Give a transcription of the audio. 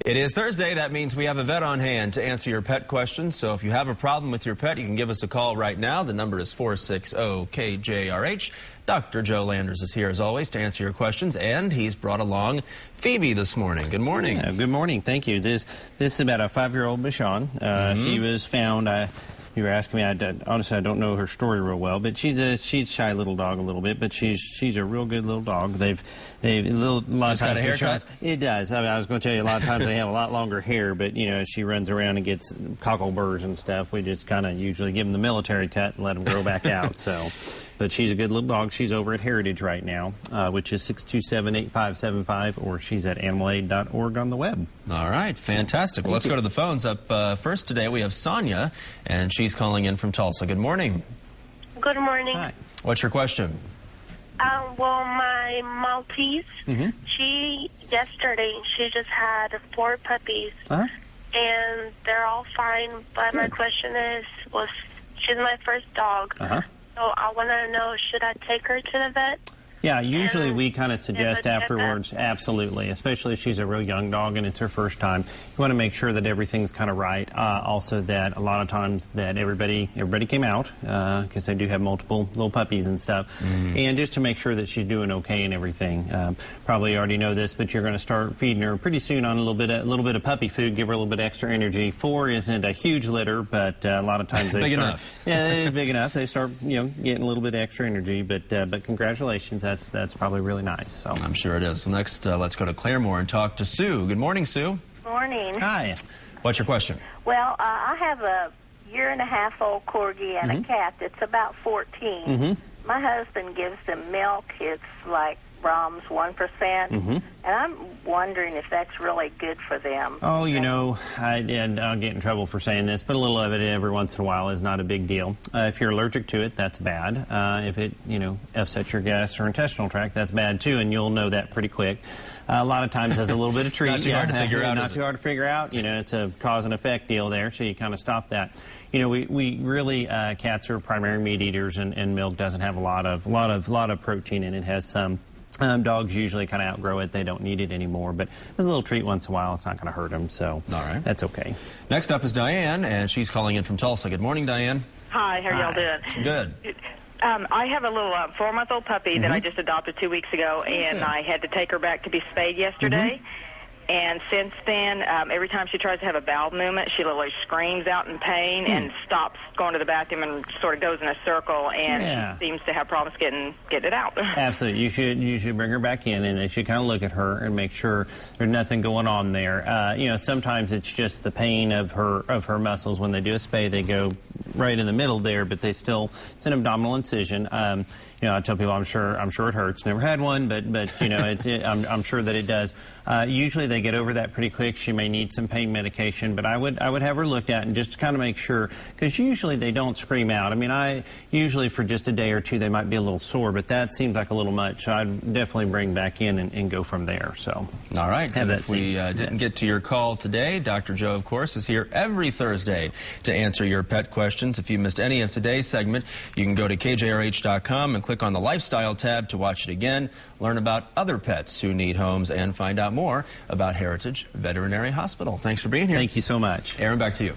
It is Thursday. That means we have a vet on hand to answer your pet questions. So if you have a problem with your pet, you can give us a call right now. The number is 460-KJRH. Dr. Joe Landers is here as always to answer your questions, and he's brought along Phoebe this morning. Good morning. Yeah, good morning. Thank you. This is about a 5-year-old Bichon. She was found. You were asking me. Honestly, I don't know her story real well, but she's a shy little dog a little bit, but she's a real good little dog. They've a lot of times got a haircut? It does. I was going to tell you a lot of times they have a lot longer hair, but you know, she runs around and gets cockle burrs and stuff. We just kind of usually give them the military cut and let them grow back out. So. But she's a good little dog. She's over at Heritage right now, which is 627-8575, or she's at animalaid.org on the web. All right, fantastic. Well, let's go to the phones. Up first today, we have Sonia, and she's calling in from Tulsa. Good morning. Good morning. Hi. What's your question? Well, my Maltese, yesterday, she just had 4 puppies, and they're all fine, but my question is, she's my first dog. So I want to know, should I take her to the vet? Yeah, usually we kind of suggest afterwards, absolutely, especially if she's a real young dog and it's her first time. You want to make sure that everything's kind of right. Also that a lot of times that everybody came out because they do have multiple little puppies and stuff. And just to make sure that she's doing okay and everything. Probably already know this, but you're going to start feeding her pretty soon on a little bit of puppy food, give her a little bit extra energy. 4 isn't a huge litter, but a lot of times they big start. Enough. Yeah, they're big enough. They start, getting a little bit extra energy, but congratulations. That's probably really nice. So I'm sure it is. Well, next, let's go to Claremore and talk to Sue. Good morning, Sue. Morning. Hi. What's your question? Well, I have a 1.5-year-old corgi and a cat that's about 14. My husband gives them milk. It's like Brahms 1%, and I'm wondering if that's really good for them. Oh, I'll get in trouble for saying this, but a little of it every once in a while is not a big deal. If you're allergic to it, that's bad. If it, upsets your gastrointestinal tract, that's bad too, and you'll know that pretty quick. A lot of times there's a little bit of treat. Not too hard to figure out. Not too hard to figure out. It's a cause and effect deal there, so you kind of stop that. We really cats are primary meat eaters, and milk doesn't have a lot of protein in it. It has some. Dogs usually kind of outgrow it. They don't need it anymore. But as a little treat once in a while, it's not going to hurt them. So all right, that's okay. Next up is Diane, and she's calling in from Tulsa. Good morning, Diane. Hi, how are y'all doing? Good. I have a little 4-month-old puppy that I just adopted 2 weeks ago, and I had to take her back to be spayed yesterday. And since then, every time she tries to have a bowel movement, she literally screams out in pain and stops going to the bathroom and sort of goes in a circle, and she seems to have problems getting it out. Absolutely. You should bring her back in, and they should kind of look at her and make sure there's nothing going on there. Sometimes it's just the pain of her muscles. When they do a spay, they go right in the middle there, but it's an abdominal incision. I tell people I'm sure it hurts. Never had one, but I'm sure that it does. Usually they get over that pretty quick. She may need some pain medication, but I would have her looked at and just to kind of make sure, because usually they don't scream out. I mean, usually for just a day or two they might be a little sore, but that seems like a little much. So I'd definitely bring back in and go from there. So all right. If we didn't get to your call today, Dr. Joe, of course, is here every Thursday to answer your pet questions. If you missed any of today's segment, you can go to kjrh.com and click on the Lifestyle tab to watch it again, learn about other pets who need homes, and find out more about Heritage Veterinary Hospital. Thanks for being here. Thank you so much. Aaron, back to you.